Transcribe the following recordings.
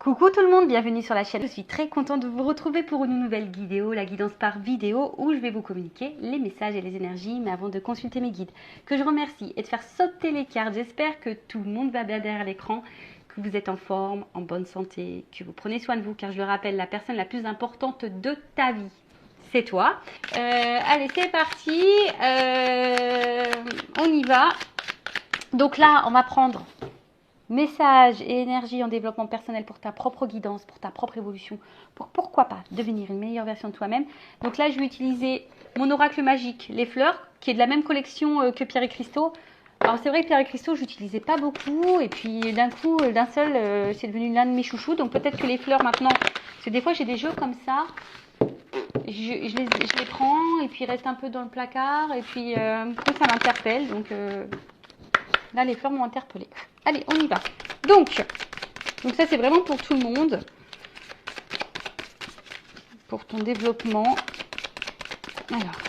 Coucou tout le monde, bienvenue sur la chaîne. Je suis très contente de vous retrouver pour une nouvelle vidéo, la guidance par vidéo, où je vais vous communiquer les messages et les énergies, mais avant de consulter mes guides, que je remercie et de faire sauter les cartes. J'espère que tout le monde va bien derrière l'écran, que vous êtes en forme, en bonne santé, que vous prenez soin de vous, car je le rappelle, la personne la plus importante de ta vie, c'est toi. Allez, c'est parti, on y va. Donc là, on va prendre message et énergie en développement personnel pour ta propre guidance, pour ta propre évolution, pour pourquoi pas devenir une meilleure version de toi-même. Donc là, je vais utiliser mon oracle magique, les fleurs, qui est de la même collection que Pierre et Cristaux. Alors c'est vrai que Pierre et Cristaux, je n'utilisais pas beaucoup, et puis d'un coup, d'un seul, c'est devenu l'un de mes chouchous. Donc peut-être que les fleurs maintenant, parce que des fois j'ai des jeux comme ça, je les prends, et puis ils restent un peu dans le placard, et puis ça m'interpelle. Donc là, les fleurs m'ont interpellée. Allez, on y va. Donc ça, c'est vraiment pour tout le monde. Pour ton développement. Alors.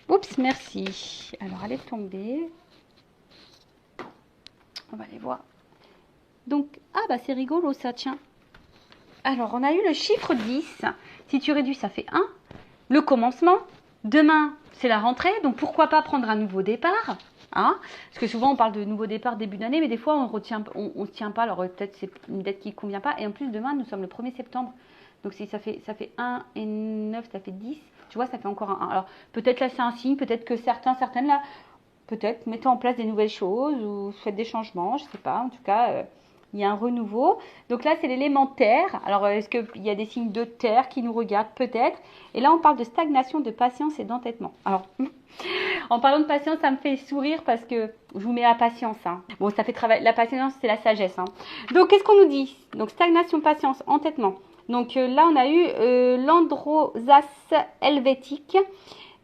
Oups, merci. Alors, elle est tombée. On va aller voir. Donc, ah bah c'est rigolo ça, tiens. Alors, on a eu le chiffre 10. Si tu réduis, ça fait 1. Le commencement. Demain, c'est la rentrée. Donc, pourquoi pas prendre un nouveau départ ? Hein, parce que souvent on parle de nouveau départ début d'année, mais des fois on se tient pas. Alors peut-être c'est une date qui ne convient pas. Et en plus demain nous sommes le 1er septembre. Donc si ça fait 1 et 9, ça fait 10. Tu vois, ça fait encore un 1. Alors peut-être là c'est un signe, peut-être que certaines là, peut-être mettez en place des nouvelles choses ou faites des changements, je sais pas. En tout cas, il y a un renouveau. Donc là c'est l'élément terre. Alors est-ce qu'il y a des signes de terre qui nous regardent? Peut-être. Et là on parle de stagnation, de patience et d'entêtement. Alors en parlant de patience, ça me fait sourire parce que je vous mets la patience. Hein. Bon, ça fait travail. La patience, c'est la sagesse. Hein. Donc, qu'est-ce qu'on nous dit? Donc, stagnation, patience, entêtement. Donc, là, on a eu l'Androsas helvétique.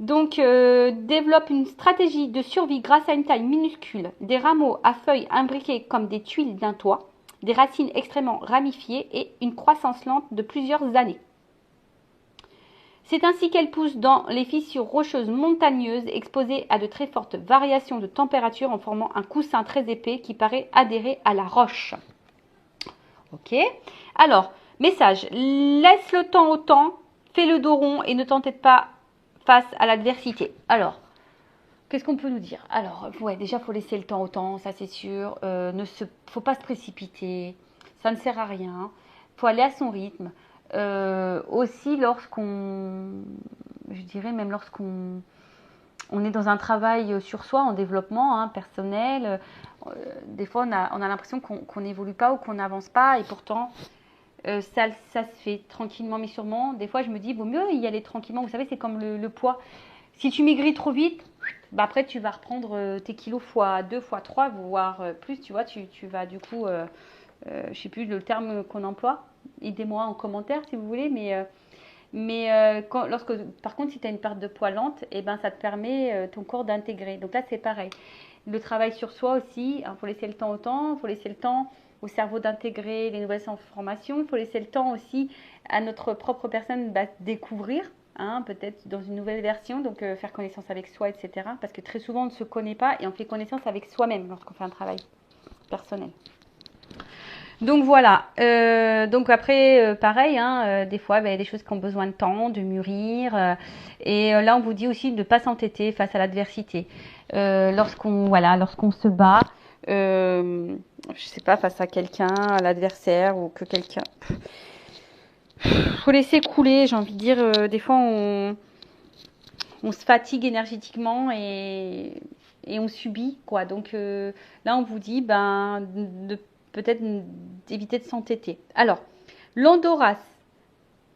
Donc, développe une stratégie de survie grâce à une taille minuscule, des rameaux à feuilles imbriqués comme des tuiles d'un toit, des racines extrêmement ramifiées et une croissance lente de plusieurs années. C'est ainsi qu'elle pousse dans les fissures rocheuses montagneuses exposées à de très fortes variations de température en formant un coussin très épais qui paraît adhérer à la roche. Ok. Alors, message. Laisse le temps au temps, fais le dos rond et ne t'entête pas face à l'adversité. Alors, qu'est-ce qu'on peut nous dire? Alors, ouais, déjà, il faut laisser le temps au temps, ça c'est sûr. Faut pas se précipiter, ça ne sert à rien. Il faut aller à son rythme. Aussi je dirais même lorsqu'on est dans un travail sur soi, en développement personnel, des fois on a l'impression qu'on n'évolue pas ou qu'on n'avance pas et pourtant ça se fait tranquillement mais sûrement. Des fois je me dis, vaut mieux y aller tranquillement, vous savez c'est comme le poids. Si tu maigris trop vite, bah après tu vas reprendre tes kilos fois 2, fois 3, voire plus, tu vois, tu vas du coup, je ne sais plus le terme qu'on emploie, aidez-moi en commentaire si vous voulez, par contre si tu as une perte de poids lente, et ben, ça te permet ton corps d'intégrer. Donc là c'est pareil, le travail sur soi aussi, il faut laisser le temps au temps, il faut laisser le temps au cerveau d'intégrer les nouvelles informations, il faut laisser le temps aussi à notre propre personne découvrir. Peut-être dans une nouvelle version, donc faire connaissance avec soi, etc. Parce que très souvent on ne se connaît pas et on fait connaissance avec soi-même lorsqu'on fait un travail personnel. Donc voilà, donc après pareil, des fois il y a des choses qui ont besoin de temps, de mûrir, et là on vous dit aussi de ne pas s'entêter face à l'adversité. Lorsqu'on se bat, je sais pas, face à quelqu'un, à l'adversaire ou que quelqu'un... Faut laisser couler, j'ai envie de dire, des fois on se fatigue énergétiquement et on subit quoi. Donc là on vous dit peut-être d'éviter de s'entêter. Alors, l'Andoras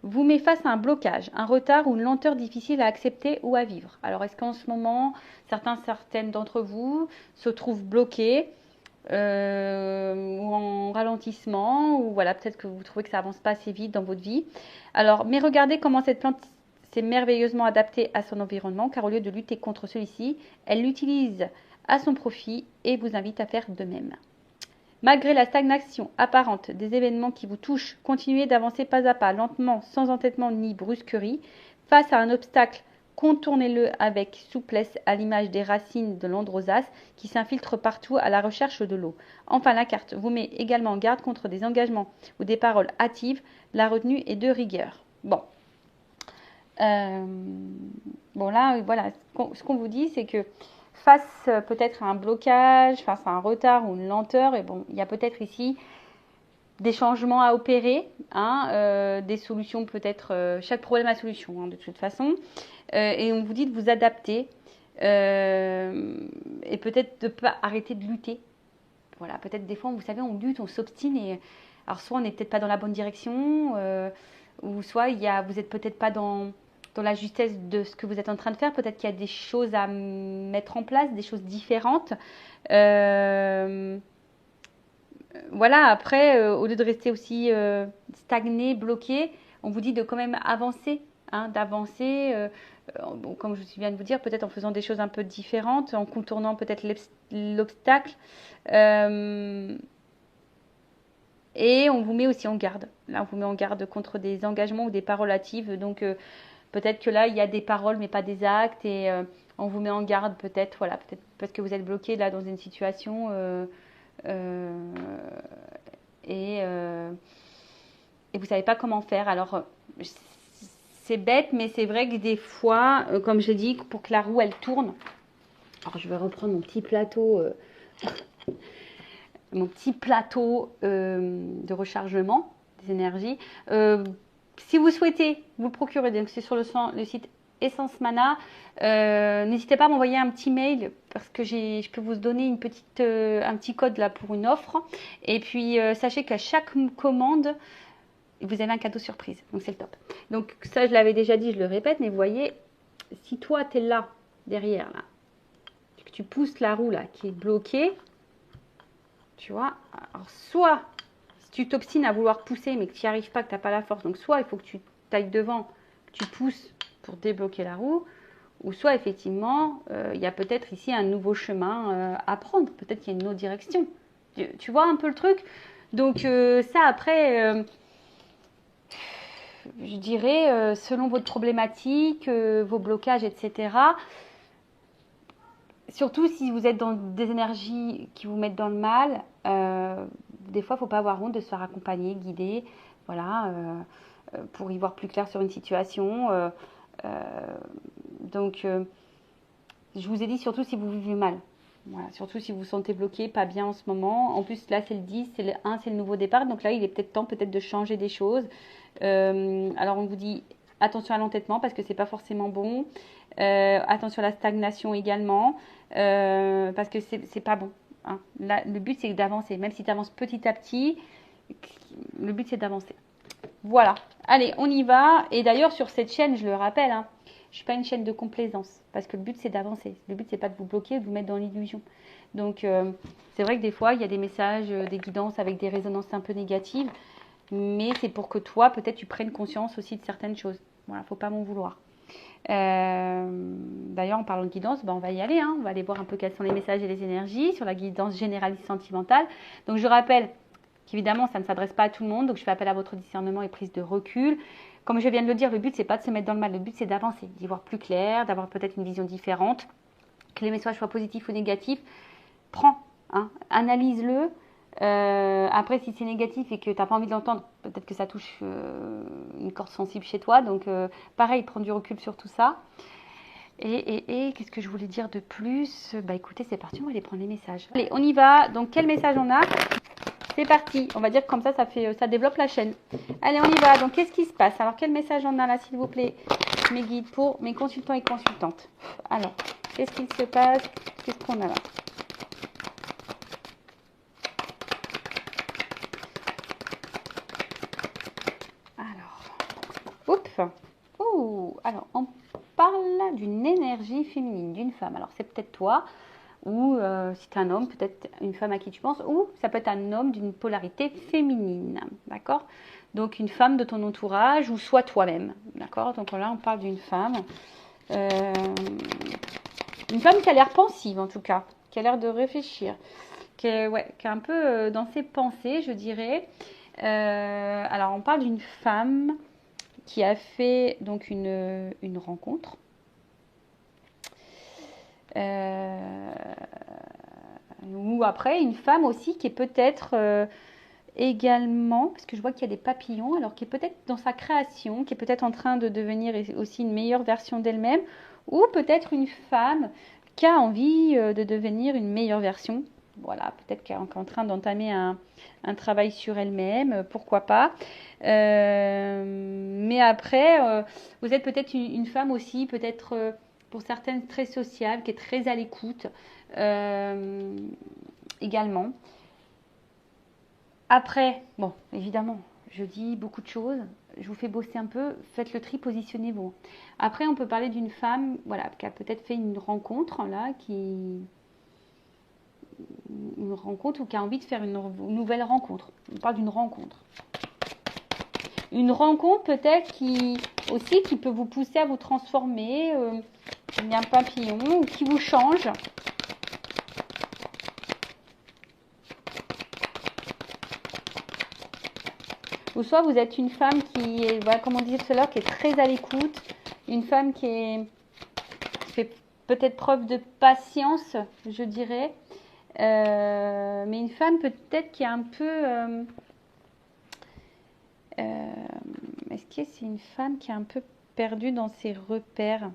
vous met face à un blocage, un retard ou une lenteur difficile à accepter ou à vivre. Alors, est-ce qu'en ce moment, certaines d'entre vous se trouvent bloqués ou en ralentissement, ou voilà, peut-être que vous trouvez que ça avance pas assez vite dans votre vie. Alors, mais regardez comment cette plante s'est merveilleusement adaptée à son environnement, car au lieu de lutter contre celui-ci, elle l'utilise à son profit et vous invite à faire de même. Malgré la stagnation apparente des événements qui vous touchent, continuez d'avancer pas à pas, lentement, sans entêtement ni brusquerie, face à un obstacle contournez-le avec souplesse à l'image des racines de l'androsace qui s'infiltrent partout à la recherche de l'eau. Enfin, la carte vous met également en garde contre des engagements ou des paroles hâtives, la retenue est de rigueur. Bon. Bon là, voilà, ce qu'on vous dit, c'est que face peut-être à un blocage, face à un retard ou une lenteur, et bon, il y a peut-être ici des changements à opérer, hein, des solutions peut-être, chaque problème a solution, hein, de toute façon, et on vous dit de vous adapter, et peut-être de ne pas arrêter de lutter. Voilà, peut-être des fois, vous savez, on lutte, on s'obstine, et alors soit on n'est peut-être pas dans la bonne direction, ou soit vous n'êtes peut-être pas dans la justesse de ce que vous êtes en train de faire. Peut-être qu'il y a des choses à mettre en place, des choses différentes. Voilà, après, au lieu de rester aussi stagné, bloqué, on vous dit de quand même avancer, hein, d'avancer, bon, comme je viens de vous dire, peut-être en faisant des choses un peu différentes, en contournant peut-être l'obstacle. Et on vous met aussi en garde. Là, on vous met en garde contre des engagements ou des paroles hâtives. Donc, peut-être que là, il y a des paroles, mais pas des actes. Et on vous met en garde, peut-être, voilà, peut-être parce que vous êtes bloqué là dans une situation. Et vous ne savez pas comment faire. Alors, c'est bête, mais c'est vrai que des fois, comme je dis, pour que la roue, elle tourne. Alors, je vais reprendre mon petit plateau. Mon petit plateau de rechargement des énergies. Si vous souhaitez vous procurer, donc c'est sur le site Essence Mana, n'hésitez pas à m'envoyer un petit mail parce que je peux vous donner un petit code là pour une offre. Et puis sachez qu'à chaque commande, vous avez un cadeau surprise. Donc c'est le top. Donc ça, je l'avais déjà dit, je le répète, mais vous voyez, si toi tu es là, derrière, là, que tu pousses la roue là qui est bloquée, tu vois, alors soit si tu t'obstines à vouloir pousser mais que tu n'y arrives pas, que tu n'as pas la force, donc soit il faut que tu tailles devant, que tu pousses pour débloquer la roue, ou soit effectivement il y a peut-être ici un nouveau chemin à prendre, peut-être qu'il y a une autre direction. Tu vois un peu le truc. Donc ça après, je dirais selon votre problématique, vos blocages, etc. Surtout si vous êtes dans des énergies qui vous mettent dans le mal, des fois, il ne faut pas avoir honte de se faire accompagner, guider, voilà, pour y voir plus clair sur une situation. Donc, je vous ai dit, surtout si vous vivez mal. Voilà, surtout si vous vous sentez bloqué, pas bien en ce moment. En plus, là, c'est le 10, c'est le 1, c'est le nouveau départ. Donc là, il est peut-être temps peut-être de changer des choses. Alors, on vous dit attention à l'entêtement parce que c'est pas forcément bon. Attention à la stagnation également parce que c'est pas bon. Hein. Là, le but, c'est d'avancer. Même si tu avances petit à petit, le but, c'est d'avancer. Voilà. Allez, on y va. Et d'ailleurs, sur cette chaîne, je le rappelle, hein, je ne suis pas une chaîne de complaisance. Parce que le but, c'est d'avancer. Le but, c'est pas de vous bloquer, de vous mettre dans l'illusion. Donc, c'est vrai que des fois, il y a des messages, des guidances avec des résonances un peu négatives. Mais c'est pour que toi, peut-être, tu prennes conscience aussi de certaines choses. Voilà, faut pas m'en vouloir. D'ailleurs, en parlant de guidance, on va y aller. Hein. On va aller voir un peu quels sont les messages et les énergies sur la guidance généraliste sentimentale. Donc, je rappelle qu'évidemment, ça ne s'adresse pas à tout le monde. Donc, je fais appel à votre discernement et prise de recul. Comme je viens de le dire, le but, c'est pas de se mettre dans le mal. Le but, c'est d'avancer, d'y voir plus clair, d'avoir peut-être une vision différente. Que les messages soient positifs ou négatifs, prends, hein, analyse-le. Après, si c'est négatif et que tu n'as pas envie de l'entendre, peut-être que ça touche une corde sensible chez toi. Donc, pareil, prends du recul sur tout ça. Et qu'est-ce que je voulais dire de plus? Bah écoutez, c'est parti, on va aller prendre les messages. Allez, on y va. Donc, quel message on a? C'est parti. On va dire que comme ça développe la chaîne. Allez, on y va. Donc, qu'est-ce qui se passe? Alors, quel message on a là, s'il vous plaît, mes guides pour mes consultants et consultantes? Alors, qu'est-ce qu'il se passe? Qu'est-ce qu'on a là? Alors, on parle d'une énergie féminine, d'une femme. Alors, c'est peut-être toi, ou si tu es un homme, peut-être une femme à qui tu penses, ou ça peut être un homme d'une polarité féminine, d'accord? Donc, une femme de ton entourage, ou soit toi-même, d'accord? Donc là, on parle d'une femme qui a l'air pensive, en tout cas, qui a l'air de réfléchir, qui est un peu dans ses pensées, je dirais. Alors, on parle d'une femme qui a fait donc une rencontre, Euh, ou après, une femme aussi qui est peut-être également, parce que je vois qu'il y a des papillons, alors qui est peut-être dans sa création, qui est peut-être en train de devenir aussi une meilleure version d'elle-même, ou peut-être une femme qui a envie de devenir une meilleure version. Voilà, peut-être qu'elle est en train d'entamer un travail sur elle-même, pourquoi pas. Mais après, vous êtes peut-être une femme aussi, peut-être pour certaines très sociable, qui est très à l'écoute également. Après, bon, évidemment, je dis beaucoup de choses, je vous fais bosser un peu, faites le tri, positionnez-vous. Après, on peut parler d'une femme, voilà, qui a peut-être fait une rencontre, là, une rencontre ou qui a envie de faire une nouvelle rencontre. On parle d'une rencontre. Une rencontre peut-être qui aussi qui peut vous pousser à vous transformer, comme un papillon, ou qui vous change. Ou soit vous êtes une femme qui est, voilà, comme on disait tout à l'heure, qui est très à l'écoute, une femme qui fait peut-être preuve de patience, je dirais, mais une femme peut-être qui est un peu... est-ce que c'est une femme qui est un peu perdue dans ses repères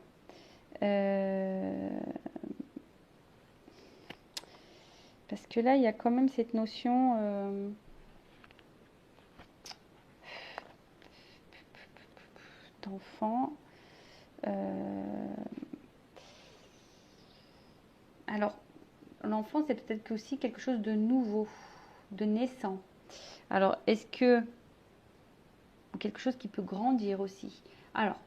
parce que là, il y a quand même cette notion d'enfant. Alors, l'enfant, c'est peut-être aussi quelque chose de nouveau, de naissant. Alors, est-ce que quelque chose qui peut grandir aussi? Alors,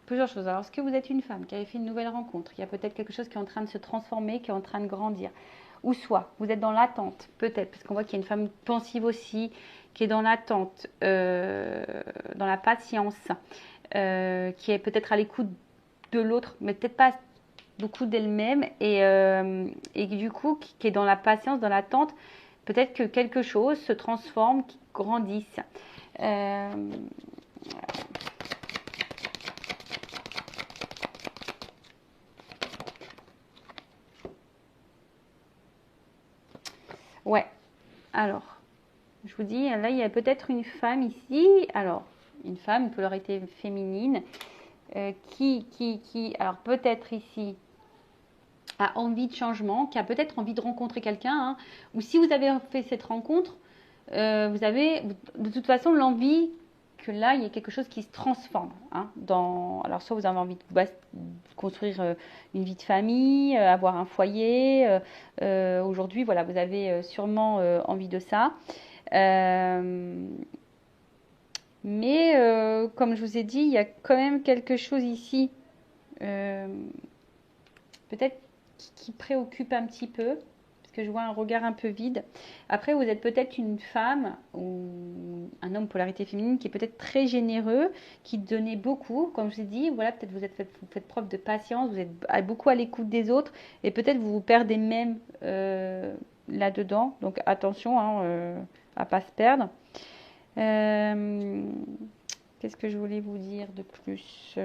plusieurs choses. Alors, est-ce que vous êtes une femme qui avait fait une nouvelle rencontre? Il y a peut-être quelque chose qui est en train de se transformer, qui est en train de grandir. Ou soit, vous êtes dans l'attente, peut-être, parce qu'on voit qu'il y a une femme pensive aussi, qui est dans l'attente, dans la patience, qui est peut-être à l'écoute de l'autre, mais peut-être pas beaucoup d'elle-même, et du coup, qui est dans la patience, dans l'attente, peut-être que quelque chose se transforme, qui grandisse. Ouais, alors, je vous dis, là, il y a peut-être une femme ici, alors, une femme, une polarité féminine, alors peut-être ici, a envie de changement, qui a peut-être envie de rencontrer quelqu'un, hein, ou si vous avez fait cette rencontre, vous avez de toute façon l'envie que là, il y a quelque chose qui se transforme. Hein, alors, soit vous avez envie de construire une vie de famille, avoir un foyer. Aujourd'hui, voilà, vous avez sûrement envie de ça. Mais comme je vous ai dit, il y a quand même quelque chose ici, euh, peut-être qui préoccupe un petit peu, parce que je vois un regard un peu vide. Après, vous êtes peut-être une femme ou un homme polarité féminine qui est peut-être très généreux, qui donnait beaucoup, comme je vous ai dit. Voilà, peut-être vous faites preuve de patience, vous êtes beaucoup à l'écoute des autres, et peut-être vous vous perdez même là-dedans. Donc attention à pas se perdre. Qu'est-ce que je voulais vous dire de plus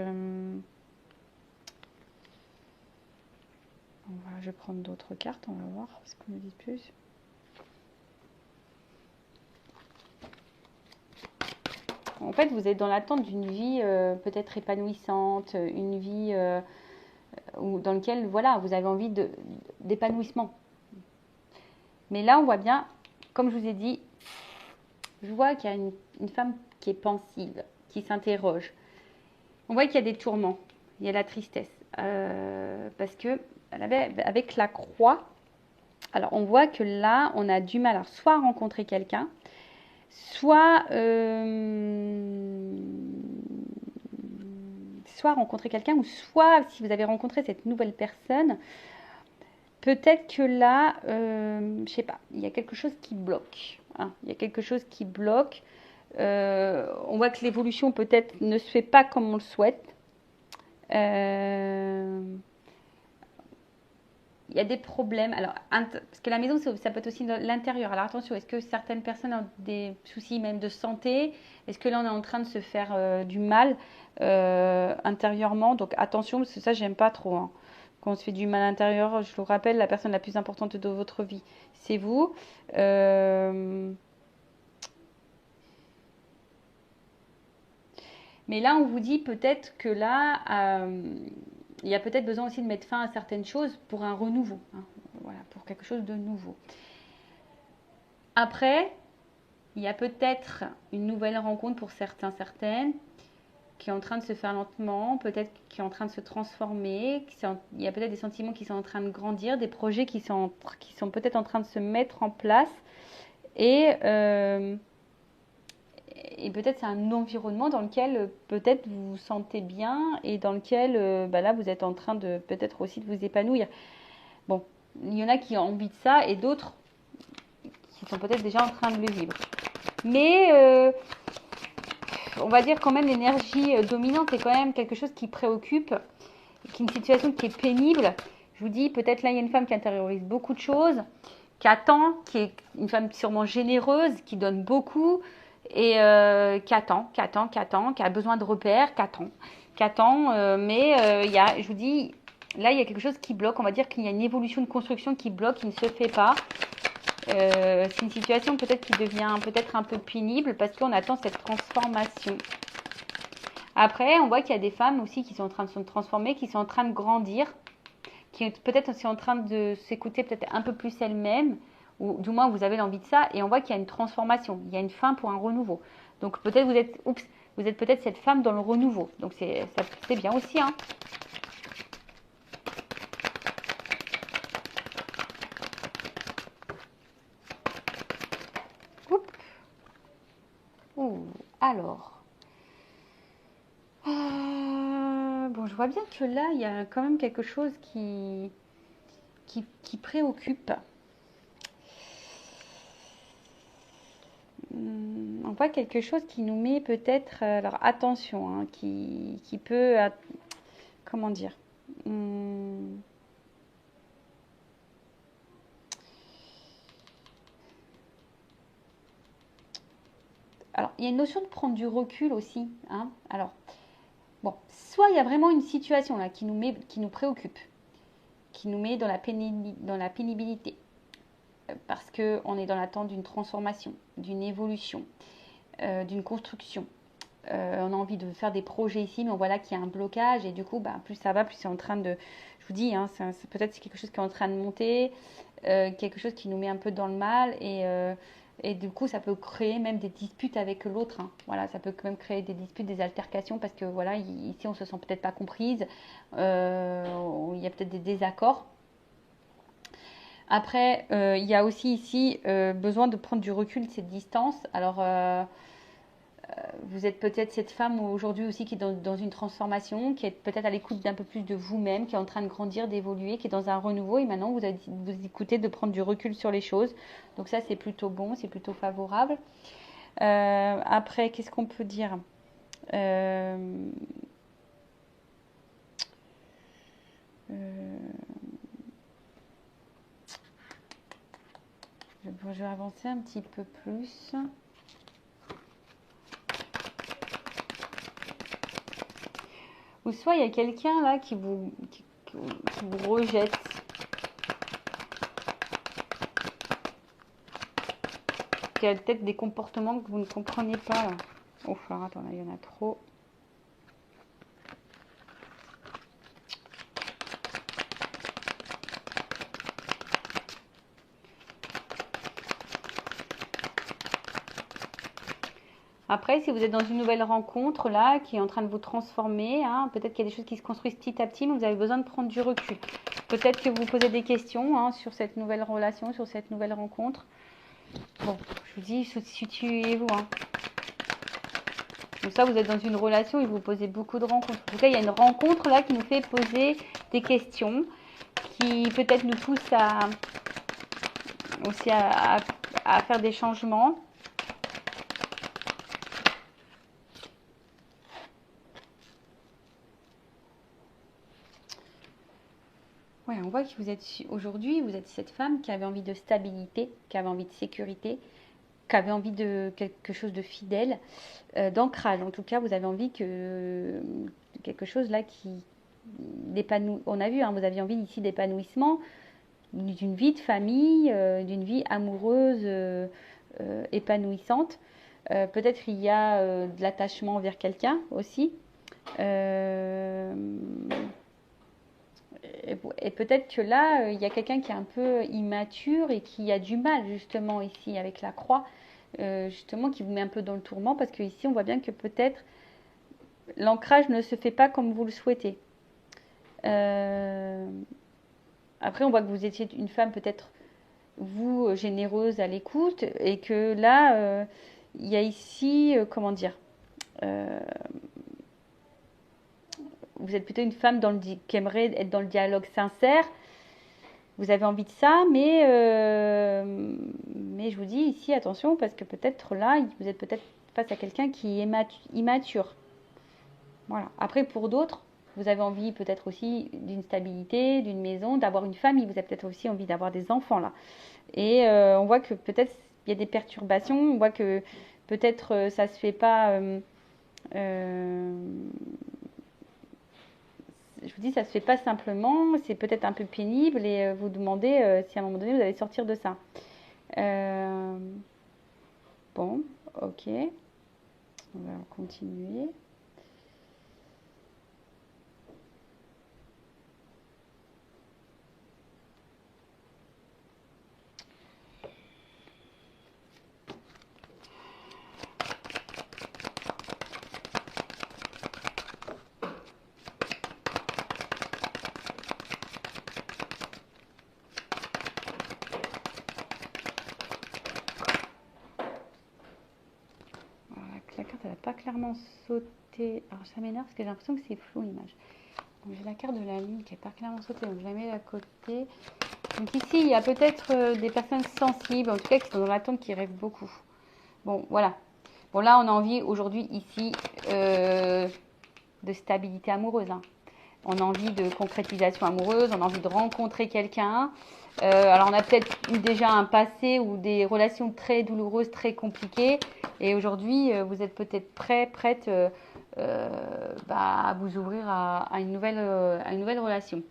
je vais prendre d'autres cartes, on va voir ce qu'on me dit de plus. En fait, vous êtes dans l'attente d'une vie peut-être épanouissante, une vie dans laquelle voilà, vous avez envie d'épanouissement. Mais là, on voit bien, comme je vous ai dit, je vois qu'il y a une femme qui est pensive, qui s'interroge. On voit qu'il y a des tourments, il y a la tristesse. Parce que avec la croix, alors on voit que là, on a du mal à soit rencontrer quelqu'un, soit rencontrer quelqu'un, ou soit si vous avez rencontré cette nouvelle personne, peut-être que là, je sais pas, il y a quelque chose qui bloque. Hein, il y a quelque chose qui bloque. On voit que l'évolution peut-être ne se fait pas comme on le souhaite. Il y a des problèmes. Alors, parce que la maison, ça peut être aussi l'intérieur. Alors attention, est-ce que certaines personnes ont des soucis même de santé? Est-ce que là, on est en train de se faire du mal intérieurement? Donc attention, parce que ça, j'aime pas trop. Hein. Quand on se fait du mal à l'intérieur, je vous rappelle, la personne la plus importante de votre vie, c'est vous. Euh, Mais là, on vous dit peut-être que là, il y a peut-être besoin aussi de mettre fin à certaines choses pour un renouveau, hein. Voilà, pour quelque chose de nouveau. Après, il y a peut-être une nouvelle rencontre pour certains, certaines, qui est en train de se faire lentement, peut-être qui est en train de se transformer. Il y a peut-être des sentiments qui sont en train de grandir, des projets qui sont peut-être en train de se mettre en place. Et, euh, et peut-être c'est un environnement dans lequel peut-être vous vous sentez bien et dans lequel bah là vous êtes en train de peut-être aussi de vous épanouir. Bon, il y en a qui ont envie de ça et d'autres qui sont peut-être déjà en train de le vivre. Mais on va dire quand même l'énergie dominante est quand même quelque chose qui préoccupe, qui est une situation qui est pénible. Je vous dis, peut-être là il y a une femme qui intériorise beaucoup de choses, qui attend, qui est une femme sûrement généreuse, qui donne beaucoup et qui attend, qui a besoin de repères, qui attend. Il y a, je vous dis, là il y a quelque chose qui bloque. On va dire qu'il y a une évolution de construction qui bloque, qui ne se fait pas. C'est une situation peut-être qui devient peut-être un peu pénible parce qu'on attend cette transformation. Après, on voit qu'il y a des femmes aussi qui sont en train de se transformer, qui sont en train de grandir, qui peut-être aussi en train de s'écouter peut-être un peu plus elles-mêmes, ou du moins vous avez l'envie de ça, et on voit qu'il y a une transformation, il y a une fin pour un renouveau. Donc peut-être vous êtes peut-être cette femme dans le renouveau. Donc c'est bien aussi, hein. Oups. Ouh, alors. Bon, je vois bien que là, il y a quand même quelque chose qui préoccupe. On voit quelque chose qui nous met peut-être, alors attention, hein, qui peut, comment dire, hum, alors il y a une notion de prendre du recul aussi, hein. Alors bon, soit il y a vraiment une situation là qui nous préoccupe, qui nous met dans la pénibilité, parce que on est dans l'attente d'une transformation, d'une évolution, d'une construction. On a envie de faire des projets ici, mais on voit là qu'il y a un blocage et du coup, bah, plus ça va, plus c'est en train de, je vous dis, hein, peut-être c'est quelque chose qui est en train de monter, quelque chose qui nous met un peu dans le mal et du coup, ça peut créer même des disputes avec l'autre, hein. Voilà, ça peut quand même créer des disputes, des altercations parce que voilà, ici on se sent peut-être pas comprise, il y a peut-être des désaccords. Après, il y a aussi ici besoin de prendre du recul, cette distance. Alors, vous êtes peut-être cette femme aujourd'hui aussi qui est dans une transformation, qui est peut-être à l'écoute d'un peu plus de vous-même, qui est en train de grandir, d'évoluer, qui est dans un renouveau et maintenant vous écoutez de prendre du recul sur les choses. Donc ça c'est plutôt bon, c'est plutôt favorable. Après, qu'est-ce qu'on peut dire? Euh, euh, je vais avancer un petit peu plus. Ou soit il y a quelqu'un là qui vous rejette, qui a peut-être des comportements que vous ne comprenez pas là. Oh, alors attends, là, il y en a trop. Après, si vous êtes dans une nouvelle rencontre là, qui est en train de vous transformer, hein, peut-être qu'il y a des choses qui se construisent petit à petit, mais vous avez besoin de prendre du recul. Peut-être que vous posez des questions, hein, sur cette nouvelle relation, sur cette nouvelle rencontre. Bon, je vous dis, situez-vous, hein. Donc ça, vous êtes dans une relation et vous posez beaucoup de rencontres. En tout cas, il y a une rencontre là qui nous fait poser des questions, qui peut-être nous pousse aussi à faire des changements. Ouais, on voit que vous êtes aujourd'hui, vous êtes cette femme qui avait envie de stabilité, qui avait envie de sécurité, qui avait envie de quelque chose de fidèle, d'ancrage. En tout cas, vous avez envie que quelque chose là on a vu, hein, vous aviez envie ici d'épanouissement, d'une vie de famille, d'une vie amoureuse épanouissante. Peut-être il y a de l'attachement envers quelqu'un aussi. Euh, et peut-être que là, il y a quelqu'un qui est un peu immature et qui a du mal justement ici avec la croix, justement qui vous met un peu dans le tourment parce que ici on voit bien que peut-être l'ancrage ne se fait pas comme vous le souhaitez. Euh, Après, on voit que vous étiez une femme peut-être vous généreuse à l'écoute et que là, il y a ici, comment dire, euh, vous êtes plutôt une femme qui aimerait être dans le dialogue sincère. Vous avez envie de ça, mais je vous dis ici, attention, parce que peut-être là, vous êtes peut-être face à quelqu'un qui est immature. Voilà. Après, pour d'autres, vous avez envie peut-être aussi d'une stabilité, d'une maison, d'avoir une famille. Vous avez peut-être aussi envie d'avoir des enfants là. Et on voit que peut-être il y a des perturbations. On voit que peut-être ça se fait pas. Euh, je vous dis, ça se fait pas simplement. C'est peut-être un peu pénible et vous demandez si à un moment donné vous allez sortir de ça. Euh, bon, ok. On va continuer. Voilà, la carte, elle n'a pas clairement sauté. Alors ça m'énerve parce que j'ai l'impression que c'est flou l'image. Donc j'ai la carte de la lune qui n'est pas clairement sautée, donc je la mets à côté. Donc ici, il y a peut-être des personnes sensibles, en tout cas qui sont dans l'attente, qui rêvent beaucoup. Bon, voilà. Bon, là, on a envie aujourd'hui, ici, de stabilité amoureuse. Hein. On a envie de concrétisation amoureuse, on a envie de rencontrer quelqu'un. Alors, on a peut-être eu déjà un passé ou des relations très douloureuses, très compliquées. Et aujourd'hui, vous êtes peut-être prête à vous ouvrir à une nouvelle relation.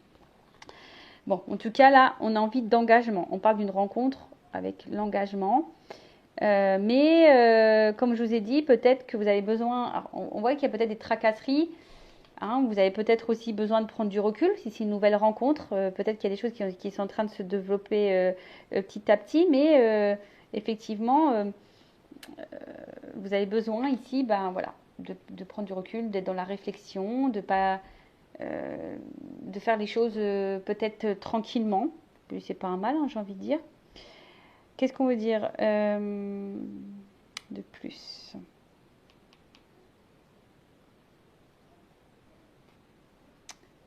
Bon, en tout cas, là, on a envie d'engagement. On parle d'une rencontre avec l'engagement. Mais comme je vous ai dit, peut-être que vous avez besoin. Alors, on voit qu'il y a peut-être des tracasseries. Hein, vous avez peut-être aussi besoin de prendre du recul si c'est une nouvelle rencontre. Peut-être qu'il y a des choses qui sont en train de se développer petit à petit. Mais effectivement, vous avez besoin ici ben, voilà, de prendre du recul, d'être dans la réflexion, de faire les choses peut-être tranquillement. C'est pas un mal, hein, j'ai envie de dire. Qu'est-ce qu'on veut dire de plus?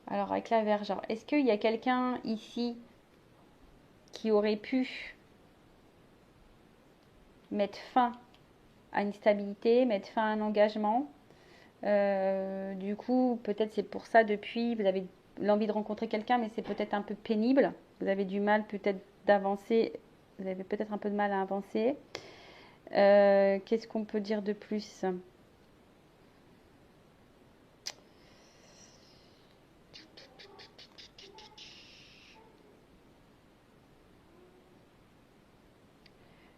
Alors, avec la Vierge, est-ce qu'il y a quelqu'un ici qui aurait pu mettre fin à une stabilité, mettre fin à un engagement? Du coup, peut-être c'est pour ça depuis, vous avez l'envie de rencontrer quelqu'un, mais c'est peut-être un peu pénible. Vous avez du mal peut-être d'avancer. Vous avez peut-être un peu de mal à avancer. Qu'est-ce qu'on peut dire de plus?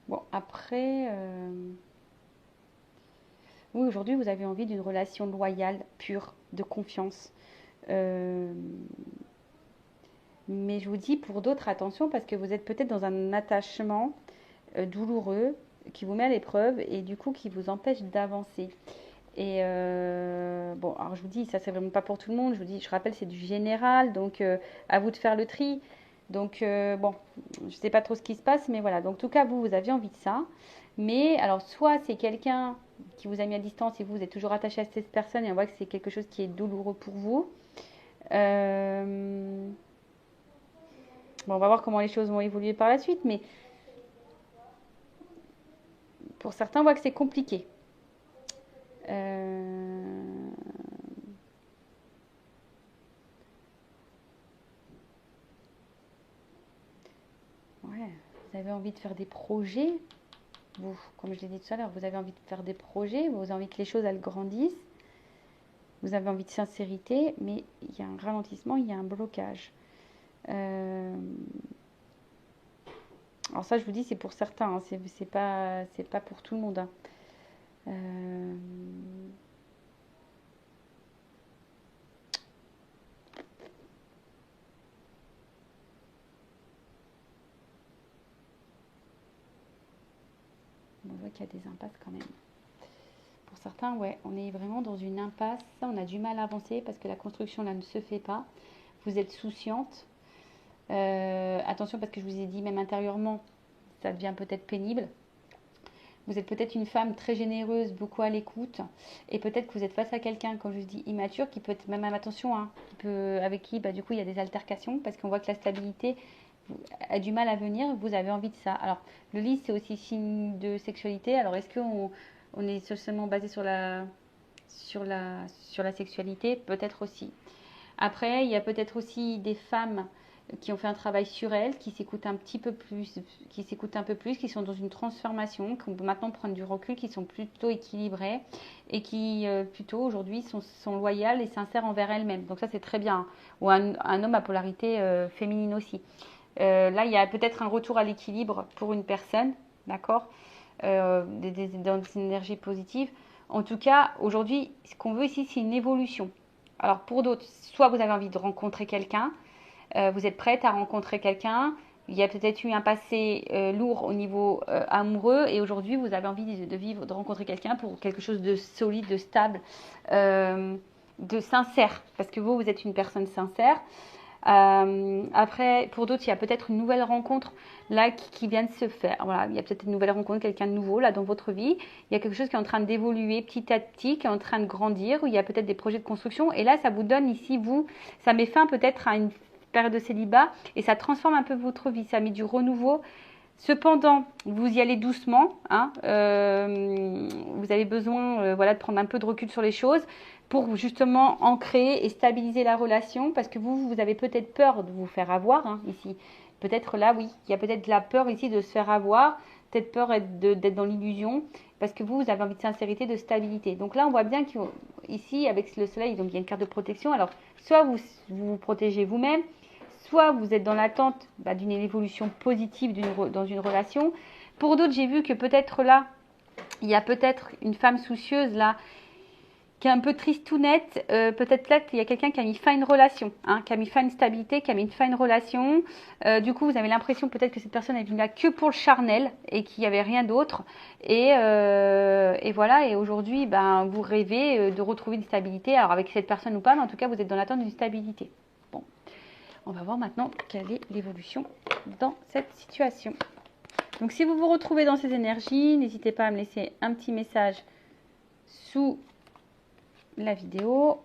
Bon, après, oui, aujourd'hui, vous avez envie d'une relation loyale, pure, de confiance. Euh, mais je vous dis pour d'autres, attention, parce que vous êtes peut-être dans un attachement douloureux qui vous met à l'épreuve et du coup qui vous empêche d'avancer. Et bon, alors je vous dis, ça c'est vraiment pas pour tout le monde. Je vous dis, je rappelle, c'est du général, donc à vous de faire le tri. Donc bon, je sais pas trop ce qui se passe, mais voilà. Donc en tout cas, vous aviez envie de ça. Mais alors, soit c'est quelqu'un qui vous a mis à distance et vous êtes toujours attaché à cette personne et on voit que c'est quelque chose qui est douloureux pour vous. Euh, Bon, on va voir comment les choses vont évoluer par la suite, mais pour certains, on voit que c'est compliqué. Euh, Ouais, vous avez envie de faire des projets, vous, comme je l'ai dit tout à l'heure, vous avez envie de faire des projets, vous avez envie que les choses elles grandissent. Vous avez envie de sincérité, mais il y a un ralentissement, il y a un blocage. Alors ça, je vous dis, c'est pour certains, hein, c'est pas pour tout le monde. Hein. On voit qu'il y a des impasses quand même. Pour certains, ouais, on est vraiment dans une impasse. On a du mal à avancer parce que la construction là ne se fait pas. Vous êtes souciante. Attention parce que je vous ai dit, même intérieurement, ça devient peut-être pénible. Vous êtes peut-être une femme très généreuse, beaucoup à l'écoute. Et peut-être que vous êtes face à quelqu'un, comme je vous dis, immature, qui peut être même, attention, hein, avec qui, bah, du coup, il y a des altercations parce qu'on voit que la stabilité a du mal à venir. Vous avez envie de ça. Alors, le lit, c'est aussi signe de sexualité. Alors, est-ce qu'on est seulement basé sur la sexualité? Peut-être aussi. Après, il y a peut-être aussi des femmes qui ont fait un travail sur elles, qui s'écoutent un petit peu plus, qui sont dans une transformation, qui peut maintenant prendre du recul, qui sont plutôt équilibrées et qui plutôt aujourd'hui sont loyales et sincères envers elles-mêmes. Donc ça c'est très bien. Ou un homme à polarité féminine aussi. Là il y a peut-être un retour à l'équilibre pour une personne, d'accord, dans des énergies positives. En tout cas, aujourd'hui, ce qu'on veut ici, c'est une évolution. Alors pour d'autres, soit vous avez envie de rencontrer quelqu'un, vous êtes prête à rencontrer quelqu'un, il y a peut-être eu un passé lourd au niveau amoureux et aujourd'hui vous avez envie de rencontrer quelqu'un pour quelque chose de solide, de stable, de sincère, parce que vous êtes une personne sincère. Après, pour d'autres, il y a peut-être une nouvelle rencontre là qui vient de se faire. Voilà, il y a peut-être une nouvelle rencontre, quelqu'un de nouveau là dans votre vie. Il y a quelque chose qui est en train d'évoluer petit à petit, qui est en train de grandir, où il y a peut-être des projets de construction. Et là, ça vous donne ici, ça met fin peut-être à une période de célibat et ça transforme un peu votre vie. Ça met du renouveau. Cependant, vous y allez doucement. Hein, vous avez besoin voilà, de prendre un peu de recul sur les choses pour justement ancrer et stabiliser la relation parce que vous avez peut-être peur de vous faire avoir hein, ici. Peut-être là, oui, il y a peut-être la peur ici de se faire avoir, peut-être peur d'être dans l'illusion parce que vous avez envie de sincérité, de stabilité. Donc là, on voit bien qu'ici, avec le soleil, donc il y a une carte de protection. Alors, soit vous protégez vous-même, soit vous êtes dans l'attente d'une évolution positive dans une relation. Pour d'autres, j'ai vu que peut-être là, il y a peut-être une femme soucieuse là, qui est un peu tristounette. Peut-être là, il y a quelqu'un qui a mis fin à une relation, hein, qui a mis fin à une stabilité, qui a mis fin à une relation. Du coup, vous avez l'impression peut-être que cette personne est venue là que pour le charnel et qu'il n'y avait rien d'autre. Et voilà, et aujourd'hui, vous rêvez de retrouver une stabilité. Alors avec cette personne ou pas, mais en tout cas, vous êtes dans l'attente d'une stabilité. Bon. On va voir maintenant quelle est l'évolution dans cette situation. Donc si vous vous retrouvez dans ces énergies, n'hésitez pas à me laisser un petit message sous la vidéo.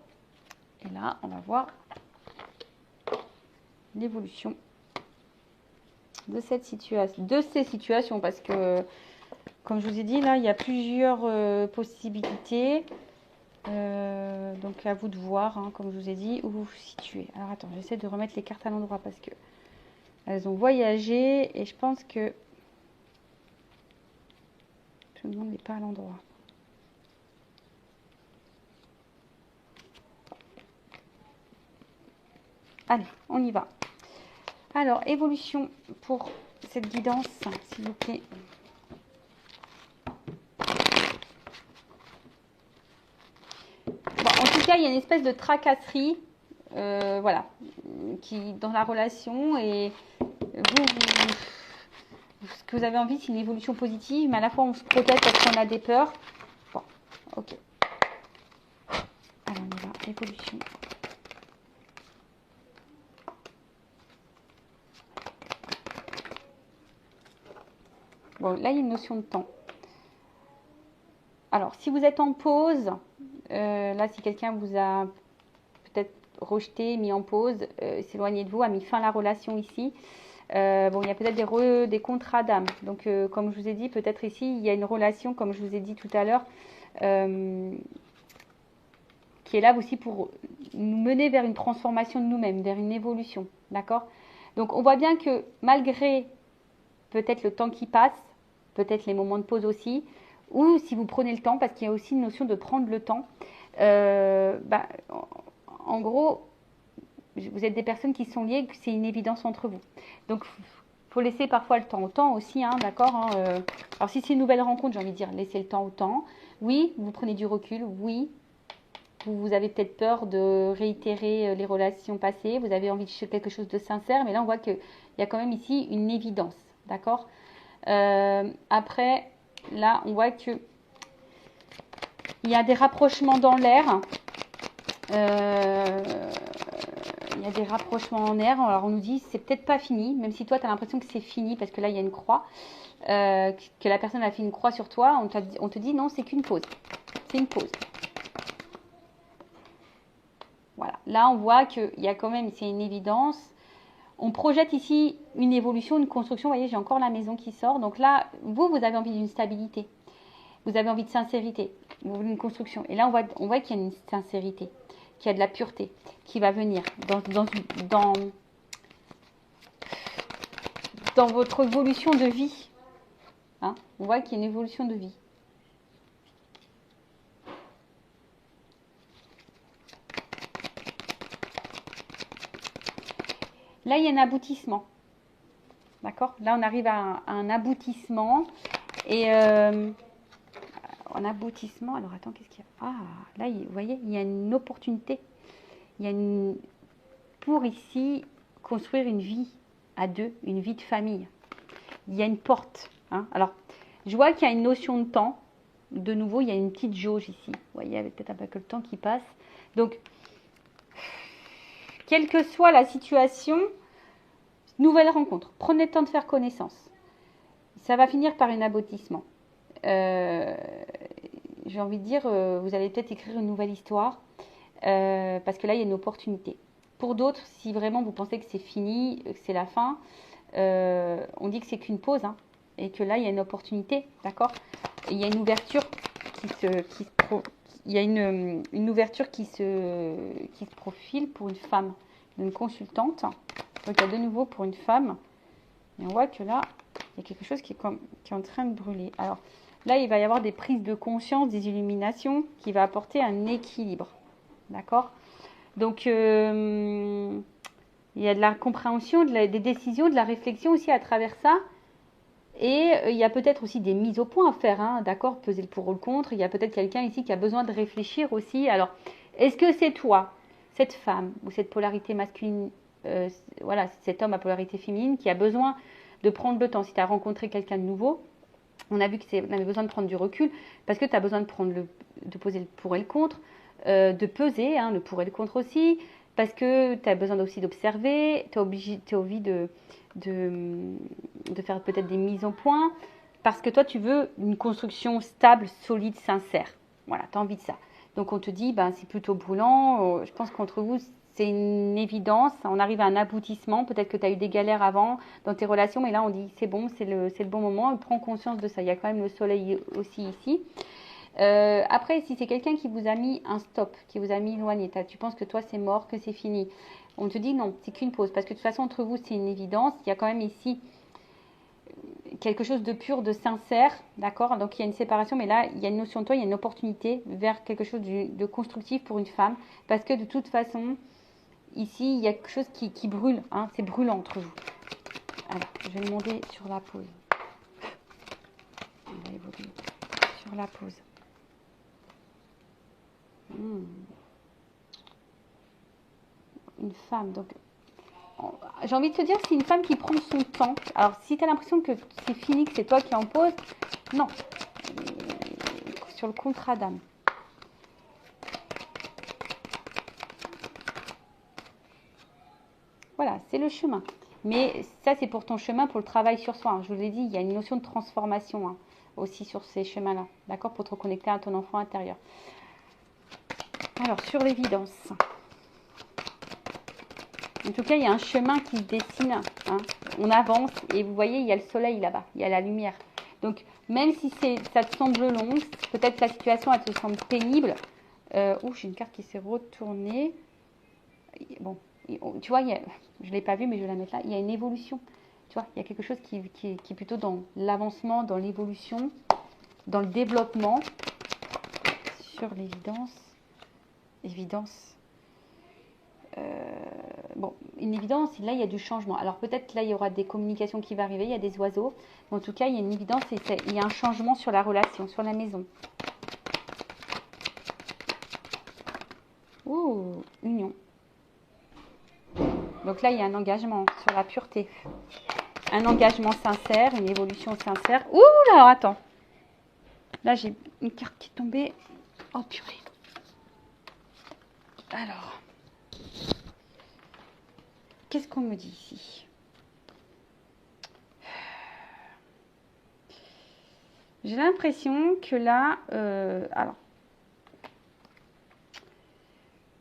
Et là, on va voir l'évolution de cette situation, de ces situations, parce que, comme je vous ai dit, là, il y a plusieurs possibilités. Donc à vous de voir, hein, comme je vous ai dit, où vous vous situez. Alors attends, j'essaie de remettre les cartes à l'endroit parce que elles ont voyagé et je pense que tout le monde n'est pas à l'endroit. Allez, on y va. Alors, évolution pour cette guidance, s'il vous plaît. Bon, en tout cas, il y a une espèce de tracasserie, voilà, qui dans la relation et ce que vous avez envie, c'est une évolution positive, mais à la fois on se protège parce qu'on a des peurs. Bon, ok. Alors on y va, évolution. Bon, là il y a une notion de temps. Alors, si vous êtes en pause, là si quelqu'un vous a peut-être rejeté, mis en pause, s'éloigné de vous, a mis fin à la relation ici. Bon, il y a peut-être des contrats d'âme. Donc, comme je vous ai dit, peut-être ici, il y a une relation, comme je vous ai dit tout à l'heure, qui est là aussi pour nous mener vers une transformation de nous-mêmes, vers une évolution. D'accord? Donc, on voit bien que malgré peut-être le temps qui passe, peut-être les moments de pause aussi, ou si vous prenez le temps, parce qu'il y a aussi une notion de prendre le temps, En gros, vous êtes des personnes qui sont liées, que c'est une évidence entre vous. Donc, faut laisser parfois le temps au temps aussi, hein, d'accord, hein, alors, si c'est une nouvelle rencontre, j'ai envie de dire, laissez le temps au temps. Oui, vous prenez du recul. Oui, vous avez peut-être peur de réitérer les relations passées. Vous avez envie de quelque chose de sincère. Mais là, on voit qu'il y a quand même ici une évidence, d'accord. Après, là, on voit que il y a des rapprochements dans l'air. Il y a des rapprochements en air. Alors, on nous dit c'est peut-être pas fini, même si toi, tu as l'impression que c'est fini parce que là, il y a une croix. Que la personne a fait une croix sur toi. On te dit non, c'est qu'une pause. C'est une pause. Voilà. Là, on voit qu'il y a quand même, c'est une évidence. On projette ici une évolution, une construction. Vous voyez, j'ai encore la maison qui sort. Donc là, vous avez envie d'une stabilité. Vous avez envie de sincérité. Vous voulez une construction. Et là, on voit qu'il y a une sincérité, qu'il y a de la pureté qui va venir dans votre évolution de vie. Hein, on voit qu'il y a une évolution de vie. Là, il y a un aboutissement. D'accord? Là, on arrive à un aboutissement. Et un aboutissement. Alors, attends, qu'est-ce qu'il y a? Ah, là, vous voyez, il y a une opportunité. Il y a pour ici construire une vie à deux, une vie de famille. Il y a une porte. Hein. Alors, je vois qu'il y a une notion de temps. De nouveau, il y a une petite jauge ici. Vous voyez, avec peut-être un peu que le temps qui passe. Donc, quelle que soit la situation, nouvelle rencontre. Prenez le temps de faire connaissance. Ça va finir par un aboutissement. J'ai envie de dire, vous allez peut-être écrire une nouvelle histoire. Parce que là, il y a une opportunité. Pour d'autres, si vraiment vous pensez que c'est fini, que c'est la fin, on dit que c'est qu'une pause. Hein, et que là, il y a une opportunité. D'accord? Il y a une ouverture il y a une ouverture qui se profile pour une femme, une consultante. Donc, il y a de nouveau pour une femme. Et on voit que là, il y a quelque chose qui est en train de brûler. Alors, là, il va y avoir des prises de conscience, des illuminations qui va apporter un équilibre. D'accord? Donc, il y a de la compréhension, des décisions, de la réflexion aussi à travers ça. Et il y a peut-être aussi des mises au point à faire, hein, d'accord, peser le pour ou le contre. Il y a peut-être quelqu'un ici qui a besoin de réfléchir aussi. Alors, est-ce que c'est toi, cette femme ou cette polarité masculine, voilà, cet homme à polarité féminine qui a besoin de prendre le temps? Si tu as rencontré quelqu'un de nouveau, on a vu qu'on avait besoin de prendre du recul parce que tu as besoin de poser le pour et le contre, de peser, hein, le pour et le contre aussi, parce que tu as besoin aussi d'observer, tu as envie de faire peut-être des mises au point, parce que toi, tu veux une construction stable, solide, sincère. Voilà, tu as envie de ça. Donc, on te dit, ben, c'est plutôt brûlant. Je pense qu'entre vous, c'est une évidence. On arrive à un aboutissement. Peut-être que tu as eu des galères avant dans tes relations, mais là, on dit, c'est bon, c'est le bon moment. Prends conscience de ça. Il y a quand même le soleil aussi ici. Après, si c'est quelqu'un qui vous a mis un stop, qui vous a mis éloigné, tu penses que toi, c'est mort, que c'est fini. On te dit non, c'est qu'une pause. Parce que de toute façon, entre vous, c'est une évidence. Il y a quand même ici quelque chose de pur, de sincère. D'accord? Donc, il y a une séparation. Mais là, il y a une notion de toi, il y a une opportunité vers quelque chose de constructif pour une femme. Parce que de toute façon, ici, il y a quelque chose qui brûle. Hein, c'est brûlant entre vous. Alors, je vais demander sur la pause. On va évoluer. Sur la pause. Une femme, donc j'ai envie de te dire, c'est une femme qui prend son temps. Alors, si tu as l'impression que c'est fini, que c'est toi qui en pose, non. Sur le contrat d'âme. Voilà, c'est le chemin. Mais ça, c'est pour ton chemin, pour le travail sur soi. Hein. Je vous l'ai dit, il y a une notion de transformation hein, aussi sur ces chemins-là. D'accord? Pour te reconnecter à ton enfant intérieur. Alors, sur l'évidence. En tout cas, il y a un chemin qui se dessine. Hein. On avance et vous voyez, il y a le soleil là-bas. Il y a la lumière. Donc, même si ça te semble long, peut-être que la situation, elle te semble pénible. J'ai une carte qui s'est retournée. Bon, tu vois, je ne l'ai pas vue, mais je vais la mettre là. Il y a une évolution. Tu vois, il y a quelque chose qui est plutôt dans l'avancement, dans l'évolution, dans le développement. Sur l'évidence. Évidence. Bon, une évidence, là il y a du changement. Alors peut-être là il y aura des communications qui vont arriver, il y a des oiseaux. Mais en tout cas, il y a une évidence et il y a un changement sur la relation, sur la maison. Ouh, union. Donc là, il y a un engagement sur la pureté. Un engagement sincère, une évolution sincère. Ouh là, alors attends. Là, j'ai une carte qui est tombée. Oh purée. Alors. Qu'est-ce qu'on me dit ici? J'ai l'impression que là, alors,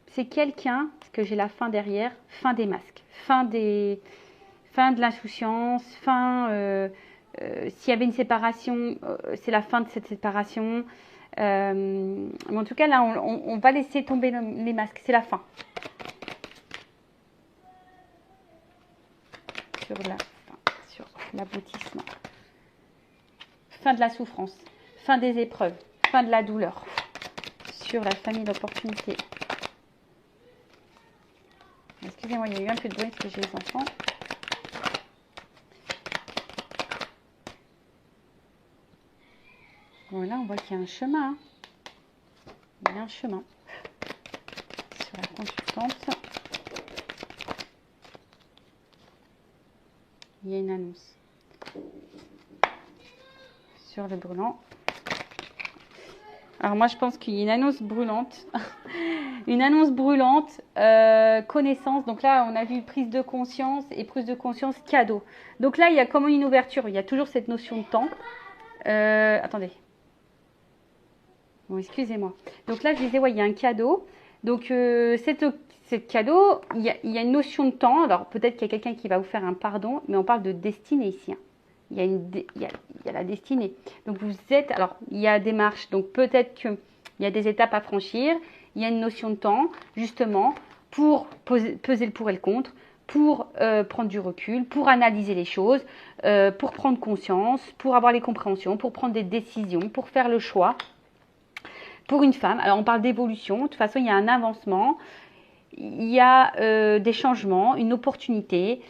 c'est quelqu'un, parce que j'ai la fin derrière, fin des masques, fin de l'insouciance, s'il y avait une séparation, c'est la fin de cette séparation. Mais en tout cas, là, on va laisser tomber les masques, c'est la fin. Sur l'aboutissement. Fin de la souffrance, fin des épreuves, fin de la douleur. Sur la famille d'opportunité. Excusez-moi, il y a eu un peu de bruit parce que j'ai les enfants. Bon, là, on voit qu'il y a un chemin. Il y a un chemin. Sur la consultante. Il y a une annonce. Sur le brûlant. Alors moi, je pense qu'il y a une annonce brûlante. Une annonce brûlante, connaissance. Donc là, on a vu prise de conscience et prise de conscience cadeau. Donc là, il y a comme une ouverture. Il y a toujours cette notion de temps. Attendez. Bon, excusez-moi. Donc là, je disais, ouais, il y a un cadeau. Donc, cette cadeau, il y a une notion de temps. Alors, peut-être qu'il y a quelqu'un qui va vous faire un pardon, mais on parle de destinée ici. Hein. Il y a la destinée. Donc, vous êtes... Alors, il y a des marches. Donc, peut-être qu'il y a des étapes à franchir. Il y a une notion de temps, justement, pour peser le pour et le contre, pour prendre du recul, pour analyser les choses, pour prendre conscience, pour avoir les compréhensions, pour prendre des décisions, pour faire le choix. Pour une femme, alors on parle d'évolution, de toute façon il y a un avancement, il y a des changements, une opportunité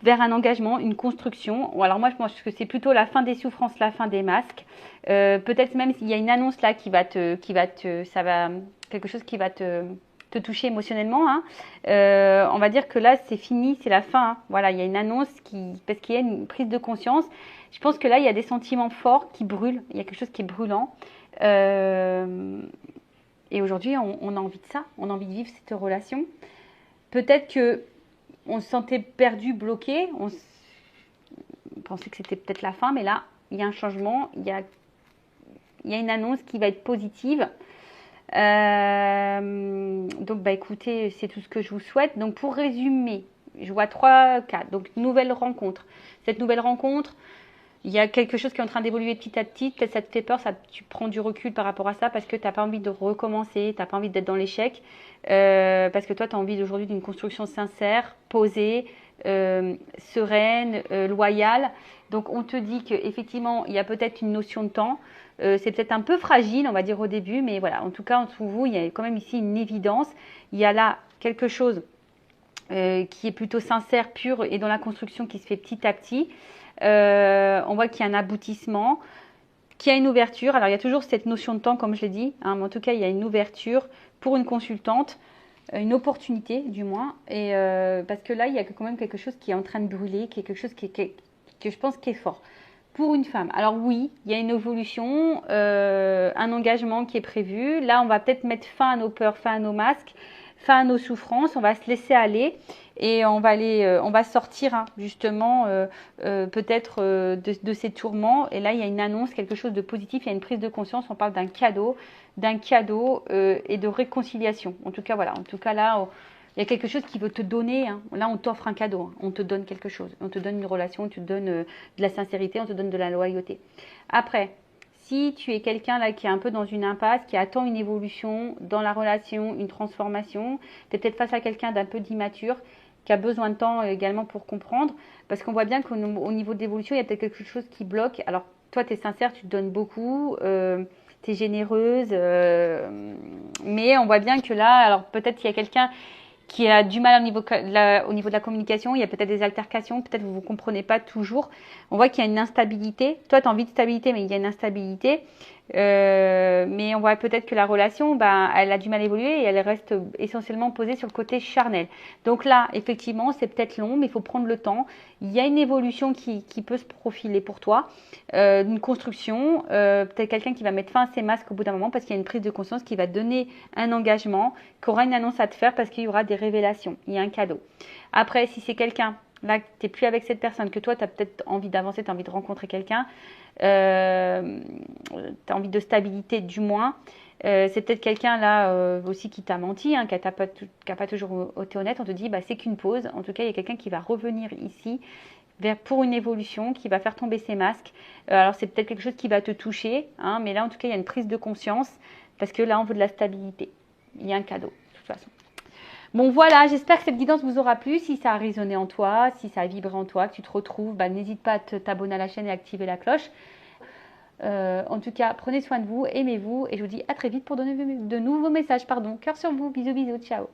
vers un engagement, une construction. Alors moi je pense que c'est plutôt la fin des souffrances, la fin des masques. Peut-être même s'il y a une annonce là quelque chose qui va te toucher émotionnellement. Hein. On va dire que là c'est fini, c'est la fin. Hein. Voilà, il y a une annonce parce qu'il y a une prise de conscience. Je pense que là il y a des sentiments forts qui brûlent, il y a quelque chose qui est brûlant. Et aujourd'hui, on a envie de ça, on a envie de vivre cette relation. Peut-être que on se sentait perdu, bloqué, on pensait que c'était peut-être la fin, mais là, il y a un changement, il y a une annonce qui va être positive. Donc, bah écoutez, c'est tout ce que je vous souhaite. Donc, pour résumer, je vois 3 cas. Donc, nouvelle rencontre. Cette nouvelle rencontre, il y a quelque chose qui est en train d'évoluer petit à petit. Peut-être ça te fait peur, tu prends du recul par rapport à ça parce que tu n'as pas envie de recommencer, tu n'as pas envie d'être dans l'échec. Parce que toi, tu as envie aujourd'hui d'une construction sincère, posée, sereine, loyale. Donc, on te dit qu'effectivement, il y a peut-être une notion de temps. C'est peut-être un peu fragile, on va dire au début, mais voilà. En tout cas, entre vous, il y a quand même ici une évidence. Il y a là quelque chose qui est plutôt sincère, pur et dans la construction qui se fait petit à petit. On voit qu'il y a un aboutissement, qu'il y a une ouverture. Alors, il y a toujours cette notion de temps, comme je l'ai dit. Hein, mais en tout cas, il y a une ouverture pour une consultante, une opportunité du moins. Et parce que là, il y a quand même quelque chose qui est en train de brûler, qui est quelque chose que je pense qui est fort. Pour une femme. Alors oui, il y a une évolution, un engagement qui est prévu. Là, on va peut-être mettre fin à nos peurs, fin à nos masques, fin à nos souffrances. On va se laisser aller. Et on va sortir hein, justement peut-être de ces tourments. Et là, il y a une annonce, quelque chose de positif, il y a une prise de conscience. On parle d'un cadeau et de réconciliation. En tout cas, voilà. En tout cas, là, il y a quelque chose qui veut te donner. Hein. Là, on t'offre un cadeau. Hein. On te donne quelque chose. On te donne une relation, on te donne de la sincérité, on te donne de la loyauté. Après, si tu es quelqu'un là qui est un peu dans une impasse, qui attend une évolution dans la relation, une transformation, tu es peut-être face à quelqu'un d'un peu d'immature, qui a besoin de temps également pour comprendre, parce qu'on voit bien qu'au niveau de l'évolution, il y a peut-être quelque chose qui bloque. Alors, toi, tu es sincère, tu te donnes beaucoup, tu es généreuse, Mais on voit bien que là, alors peut-être qu'il y a quelqu'un qui a du mal au niveau de la communication, il y a peut-être des altercations, peut-être vous ne vous comprenez pas toujours. On voit qu'il y a une instabilité. Toi, tu as envie de stabilité, mais il y a une instabilité. Mais on voit peut-être que la relation, elle a du mal à évoluer et elle reste essentiellement posée sur le côté charnel. Donc là, effectivement, c'est peut-être long, mais il faut prendre le temps. Il y a une évolution qui peut se profiler pour toi, une construction, peut-être quelqu'un qui va mettre fin à ses masques au bout d'un moment parce qu'il y a une prise de conscience qui va donner un engagement, qui aura une annonce à te faire parce qu'il y aura des révélations, il y a un cadeau. Après, si c'est quelqu'un, là, tu n'es plus avec cette personne, que toi, tu as peut-être envie d'avancer, tu as envie de rencontrer quelqu'un, tu as envie de stabilité du moins, c'est peut-être quelqu'un là aussi qui t'a menti, hein, qui n'a pas toujours été honnête, on te dit c'est qu'une pause, en tout cas il y a quelqu'un qui va revenir ici pour une évolution, qui va faire tomber ses masques. Alors c'est peut-être quelque chose qui va te toucher, hein, mais là en tout cas il y a une prise de conscience, parce que là on veut de la stabilité, il y a un cadeau de toute façon. Bon voilà, j'espère que cette guidance vous aura plu. Si ça a résonné en toi, si ça a vibré en toi, que tu te retrouves, n'hésite pas à t'abonner à la chaîne et activer la cloche. En tout cas, prenez soin de vous, aimez-vous et je vous dis à très vite pour donner de nouveaux messages. Cœur sur vous, bisous bisous, ciao.